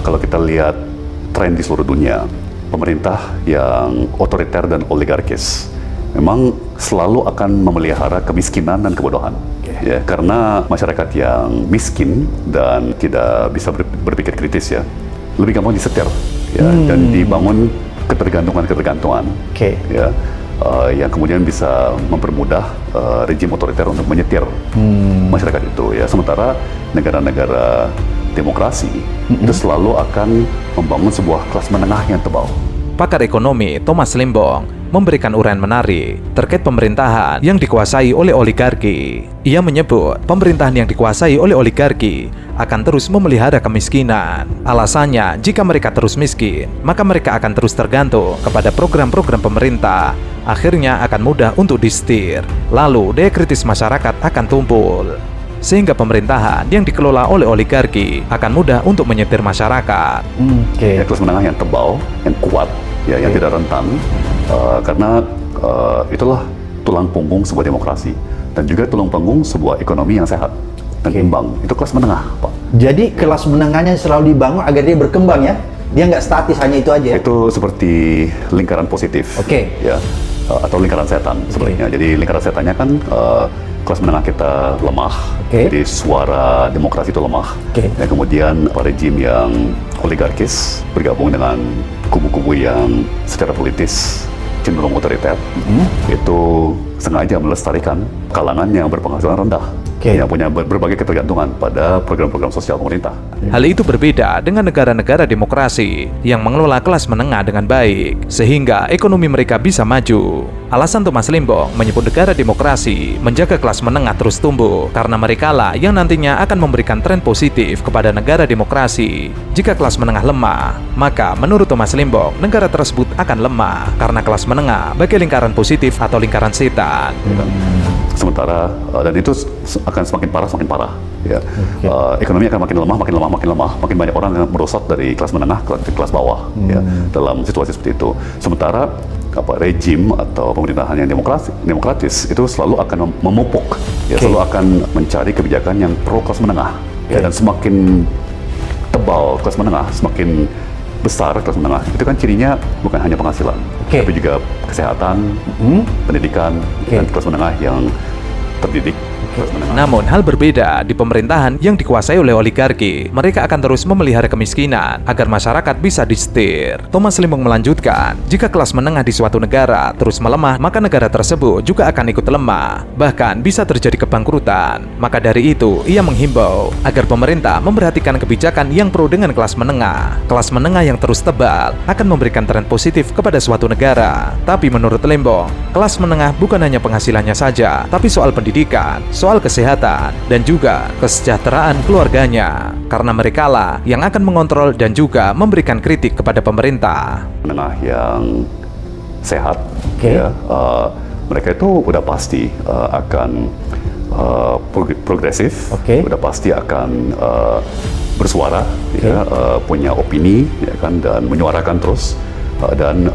Kalau kita lihat tren di seluruh dunia, pemerintah yang otoriter dan oligarkis memang selalu akan memelihara kemiskinan dan kebodohan. Ya, karena masyarakat yang miskin dan tidak bisa berpikir kritis ya, lebih gampang disetir ya, dan dibangun ketergantungan. Ya, yang kemudian bisa mempermudah rejim otoriter untuk menyetir masyarakat itu ya. Sementara negara-negara demokrasi itu selalu akan membangun sebuah kelas menengah yang tebal. Pakar ekonomi Thomas Limbong memberikan uraian menarik terkait pemerintahan yang dikuasai oleh oligarki. Ia menyebut pemerintahan yang dikuasai oleh oligarki akan terus memelihara kemiskinan. Alasannya, jika mereka terus miskin, maka mereka akan terus tergantung kepada program-program pemerintah. Akhirnya akan mudah untuk disetir. Lalu daya kritis masyarakat akan tumpul. Sehingga pemerintahan yang dikelola oleh oligarki akan mudah untuk menyetir masyarakat. Ya, kelas menengah yang tebal, yang kuat, ya, yang tidak rentan, karena itulah tulang punggung sebuah demokrasi dan juga tulang punggung sebuah ekonomi yang sehat dan imbang. Itu kelas menengah, Pak. Jadi kelas menengahnya selalu dibangun agar dia berkembang ya? Dia nggak statis hanya itu aja ya? Itu seperti lingkaran positif, ya, atau lingkaran setan sebenarnya. Jadi lingkaran setannya kan kelas menengah kita lemah, jadi suara demokrasi itu lemah. Dan kemudian rejim yang oligarkis bergabung dengan kubu-kubu yang secara politis cenderung otoriter, itu sengaja melestarikan kalangan yang berpenghasilan rendah, yang punya berbagai ketergantungan pada program-program sosial pemerintah. Hal itu berbeda dengan negara-negara demokrasi yang mengelola kelas menengah dengan baik, sehingga ekonomi mereka bisa maju. Alasan Thomas Limbong menyebut negara demokrasi menjaga kelas menengah terus tumbuh karena merekalah yang nantinya akan memberikan tren positif kepada negara demokrasi. Jika kelas menengah lemah, maka menurut Thomas Limbong, negara tersebut akan lemah karena kelas menengah bagi lingkaran positif atau lingkaran setan. Sementara dan itu akan semakin parah ya. Ekonomi akan makin lemah, makin banyak orang yang merosot dari kelas menengah ke kelas bawah ya, dalam situasi seperti itu. Sementara rejim atau pemerintahan yang demokratis itu selalu akan memupuk ya, selalu akan mencari kebijakan yang pro kelas menengah ya, dan semakin tebal kelas menengah, semakin besar kelas menengah, itu kan cirinya bukan hanya penghasilan, tapi juga kesehatan, pendidikan, dan kelas menengah yang terdidik. Namun hal berbeda di pemerintahan yang dikuasai oleh oligarki. Mereka akan terus memelihara kemiskinan agar masyarakat bisa disetir. Thomas Limbong melanjutkan, jika kelas menengah di suatu negara terus melemah, maka negara tersebut juga akan ikut lemah. Bahkan bisa terjadi kebangkrutan. Maka dari itu, ia menghimbau agar pemerintah memperhatikan kebijakan yang pro dengan kelas menengah. Kelas menengah yang terus tebal akan memberikan tren positif kepada suatu negara. Tapi menurut Limbong, kelas menengah bukan hanya penghasilannya saja, tapi soal pendidikan, soal kesehatan, dan juga kesejahteraan keluarganya. Karena merekalah yang akan mengontrol dan juga memberikan kritik kepada pemerintah. Menengah yang sehat, ya, mereka itu udah pasti akan progresif, udah pasti akan bersuara, ya, punya opini, ya kan, dan menyuarakan terus dan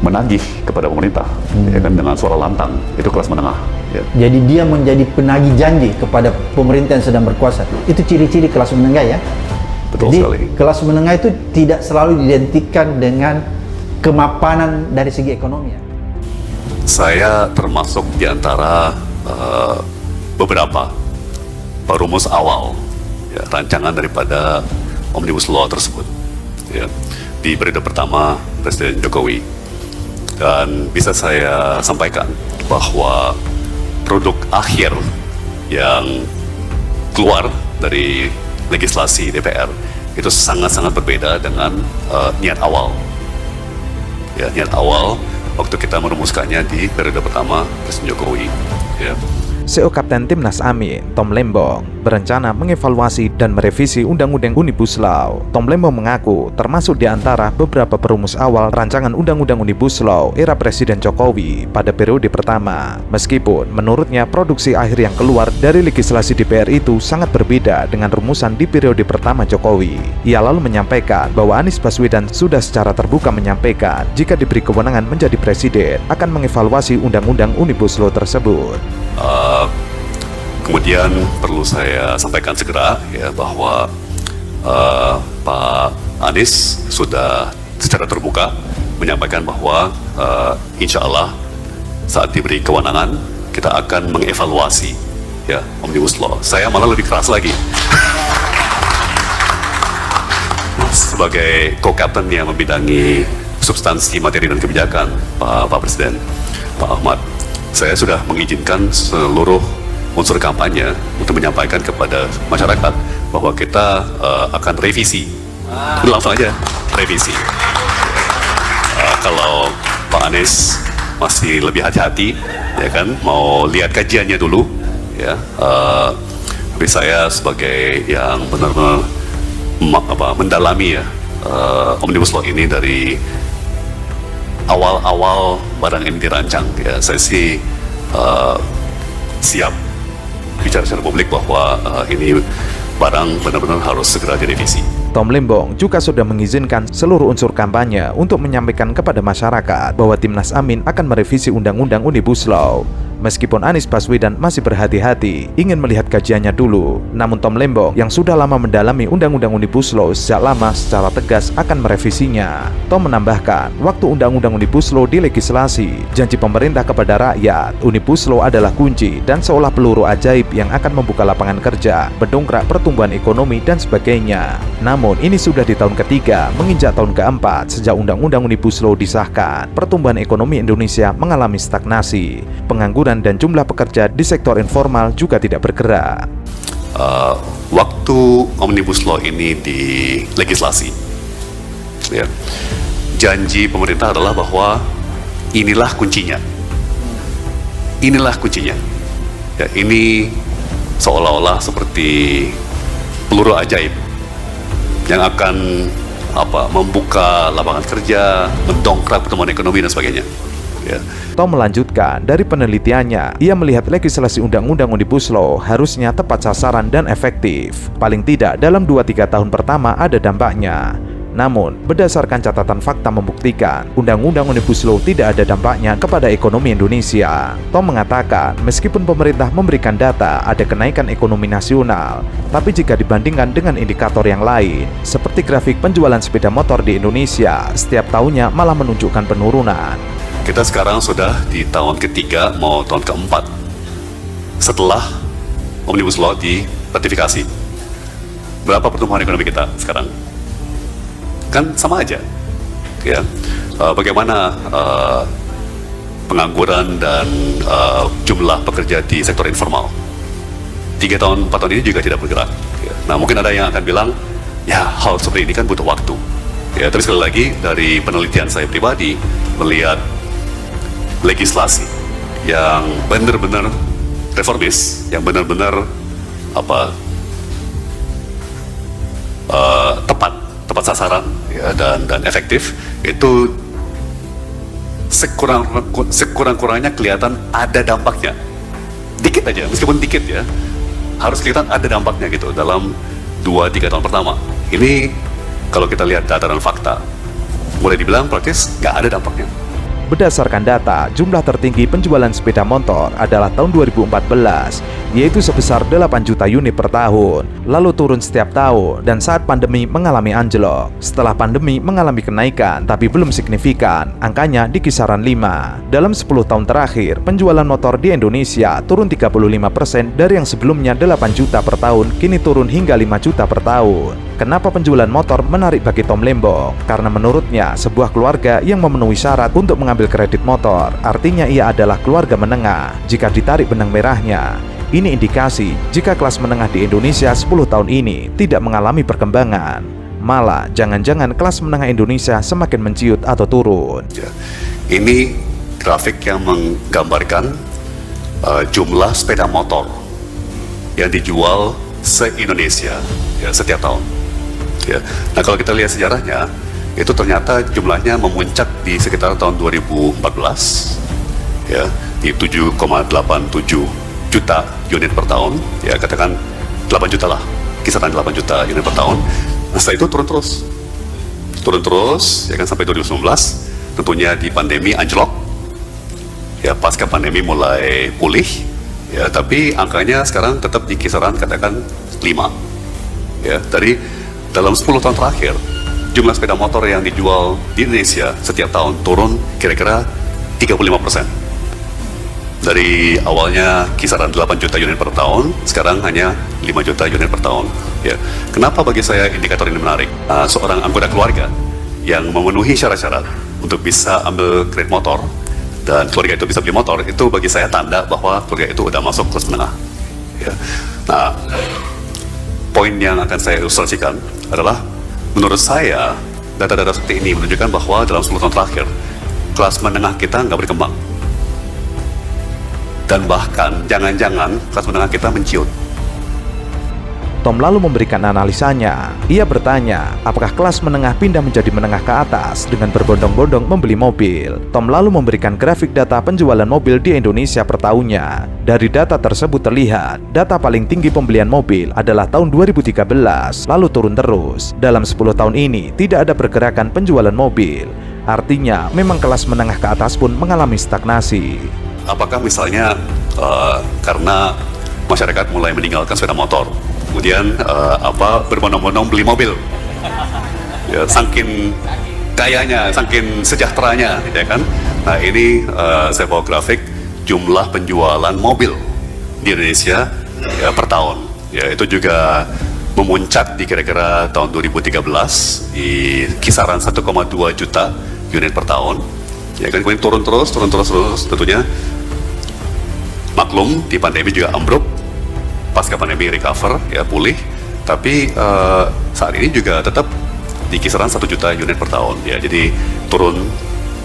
menagih kepada pemerintah, ya kan, dengan suara lantang. Itu kelas menengah. Ya. Jadi dia menjadi penagih janji kepada pemerintah yang sedang berkuasa. Itu ciri-ciri kelas menengah ya. Betul Jadi sekali. kelas menengah itu tidak selalu diidentikan dengan kemapanan dari segi ekonomi. Saya termasuk di antara beberapa perumus awal, ya, rancangan daripada Omnibus Law tersebut, ya, di periode pertama Presiden Jokowi. Dan bisa saya sampaikan bahwa produk akhir yang keluar dari legislasi DPR itu sangat-sangat berbeda dengan niat awal. Ya, niat awal waktu kita merumuskannya di periode pertama Presiden Jokowi. Ya. CEO Kapten Timnas Amin, Tom Lembong, berencana mengevaluasi dan merevisi Undang-Undang Omnibus Law. Tom Lembong mengaku termasuk di antara beberapa perumus awal rancangan Undang-Undang Omnibus Law era Presiden Jokowi pada periode pertama. Meskipun menurutnya produksi akhir yang keluar dari legislasi DPR itu sangat berbeda dengan rumusan di periode pertama Jokowi. Ia lalu menyampaikan bahwa Anies Baswedan sudah secara terbuka menyampaikan jika diberi kewenangan menjadi presiden akan mengevaluasi Undang-Undang Omnibus Law tersebut. Kemudian perlu saya sampaikan segera ya bahwa Pak Anies sudah secara terbuka menyampaikan bahwa insya Allah saat diberi kewenangan kita akan mengevaluasi ya Omnibus Law. Saya malah lebih keras lagi sebagai co-captain yang membidangi substansi materi dan kebijakan Pak Presiden, Pak Ahmad. Saya sudah mengizinkan seluruh unsur kampanye untuk menyampaikan kepada masyarakat bahwa kita akan revisi. Udah langsung aja revisi. Kalau Pak Anies masih lebih hati-hati, ya kan, mau lihat kajiannya dulu, ya. Tapi saya sebagai yang benar-benar mendalami ya Omnibus Law ini dari awal-awal barang ini dirancang, ya, saya sih siap bicara secara publik bahwa ini barang benar-benar harus segera direvisi. Tom Lembong juga sudah mengizinkan seluruh unsur kampanye untuk menyampaikan kepada masyarakat bahwa Timnas Amin akan merevisi Undang-Undang Omnibus Law. Meskipun Anies Baswedan masih berhati-hati, ingin melihat kajiannya dulu, namun Tom Lembong yang sudah lama mendalami Undang-Undang Omnibus Law sejak lama secara tegas akan merevisinya. Tom menambahkan, waktu Undang-Undang Omnibus Law dilegislasi, janji pemerintah kepada rakyat, Omnibus Law adalah kunci dan seolah peluru ajaib yang akan membuka lapangan kerja, mendongkrak pertumbuhan ekonomi dan sebagainya. Namun ini sudah di tahun ketiga, menginjak tahun keempat sejak Undang-Undang Omnibus Law disahkan, pertumbuhan ekonomi Indonesia mengalami stagnasi, pengangguran dan jumlah pekerja di sektor informal juga tidak bergerak. Waktu Omnibus Law ini dilegislasi, ya, janji pemerintah adalah bahwa inilah kuncinya. Inilah kuncinya. Ya, ini seolah-olah seperti peluru ajaib yang akan membuka lapangan kerja, mendongkrak pertumbuhan ekonomi dan sebagainya. Ya. Tom melanjutkan, dari penelitiannya, ia melihat legislasi Undang-Undang Omnibus Law harusnya tepat sasaran dan efektif. Paling tidak dalam 2-3 tahun pertama ada dampaknya. Namun, berdasarkan catatan fakta membuktikan, Undang-Undang Omnibus Law tidak ada dampaknya kepada ekonomi Indonesia. Tom mengatakan, meskipun pemerintah memberikan data ada kenaikan ekonomi nasional, tapi jika dibandingkan dengan indikator yang lain, seperti grafik penjualan sepeda motor di Indonesia, setiap tahunnya malah menunjukkan penurunan. Kita sekarang sudah di tahun ketiga, mau tahun keempat setelah Omnibus Law diratifikasi. Berapa pertumbuhan ekonomi kita sekarang? Kan sama aja, ya. Bagaimana pengangguran dan jumlah pekerja di sektor informal? 3 tahun, 4 tahun ini juga tidak bergerak. Ya. Nah, mungkin ada yang akan bilang, ya hal seperti ini kan butuh waktu. Ya, tapi sekali lagi dari penelitian saya pribadi melihat legislasi yang benar-benar reformis, yang benar-benar tepat sasaran, ya, dan efektif, itu sekurang-kurangnya kelihatan ada dampaknya, dikit aja, meskipun dikit ya, harus kelihatan ada dampaknya gitu dalam 2-3 tahun pertama. Ini kalau kita lihat data dan fakta, boleh dibilang praktis nggak ada dampaknya. Berdasarkan data, jumlah tertinggi penjualan sepeda motor adalah tahun 2014, yaitu sebesar 8 juta unit per tahun, lalu turun setiap tahun, dan saat pandemi mengalami anjlok. Setelah pandemi mengalami kenaikan, tapi belum signifikan, angkanya di kisaran 5. Dalam 10 tahun terakhir, penjualan motor di Indonesia turun 35% dari yang sebelumnya 8 juta per tahun, kini turun hingga 5 juta per tahun. Kenapa penjualan motor menarik bagi Tom Lembong? Karena menurutnya, sebuah keluarga yang memenuhi syarat untuk mengambil kredit motor, artinya ia adalah keluarga menengah. Jika ditarik benang merahnya, ini indikasi jika kelas menengah di Indonesia 10 tahun ini tidak mengalami perkembangan. Malah, jangan-jangan kelas menengah Indonesia semakin menciut atau turun. Ya, ini grafik yang menggambarkan jumlah sepeda motor yang dijual se-Indonesia, ya, setiap tahun. Ya. Nah, kalau kita lihat sejarahnya, itu ternyata jumlahnya memuncak di sekitar tahun 2014, ya, di 7,87 juta unit per tahun, ya, katakan 8 juta lah, kisaran 8 juta unit per tahun. Nah, setelah itu turun terus, ya kan, sampai 2019, tentunya di pandemi anjlok, ya, pasca pandemi mulai pulih, ya, tapi angkanya sekarang tetap di kisaran katakan 5, ya, dari dalam 10 tahun terakhir, jumlah sepeda motor yang dijual di Indonesia setiap tahun turun kira-kira 35%. Dari awalnya kisaran 8 juta unit per tahun, sekarang hanya 5 juta unit per tahun. Ya. Kenapa bagi saya indikator ini menarik? Seorang anggota keluarga yang memenuhi syarat-syarat untuk bisa ambil kredit motor, dan keluarga itu bisa beli motor, itu bagi saya tanda bahwa keluarga itu udah masuk kelas menengah. Ya. Nah, poin yang akan saya ilustrasikan adalah, menurut saya, data-data seperti ini menunjukkan bahwa dalam 10 tahun terakhir, kelas menengah kita nggak berkembang. Dan bahkan, jangan-jangan kelas menengah kita menciut. Tom lalu memberikan analisanya. Ia bertanya, apakah kelas menengah pindah menjadi menengah ke atas dengan berbondong-bondong membeli mobil. Tom lalu memberikan grafik data penjualan mobil di Indonesia per tahunnya. Dari data tersebut terlihat, data paling tinggi pembelian mobil adalah tahun 2013, lalu turun terus. Dalam 10 tahun ini, tidak ada pergerakan penjualan mobil. Artinya, memang kelas menengah ke atas pun mengalami stagnasi. Apakah misalnya karena masyarakat mulai meninggalkan sepeda motor, kemudian berbondong-bondong beli mobil, ya, saking kayanya, saking sejahteranya, ya kan? Nah, ini saya bawa grafik jumlah penjualan mobil di Indonesia ya, per tahun. Ya, itu juga memuncak di kira-kira tahun 2013 di kisaran 1,2 juta unit per tahun. Ya kan, kemudian turun terus tentunya. Maklum, di pandemi juga ambruk, pasca pandemi recover, ya pulih, tapi saat ini juga tetap di kisaran 1 juta unit per tahun, ya, jadi turun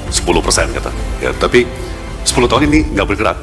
10% kata, ya, tapi 10 tahun ini nggak bergerak.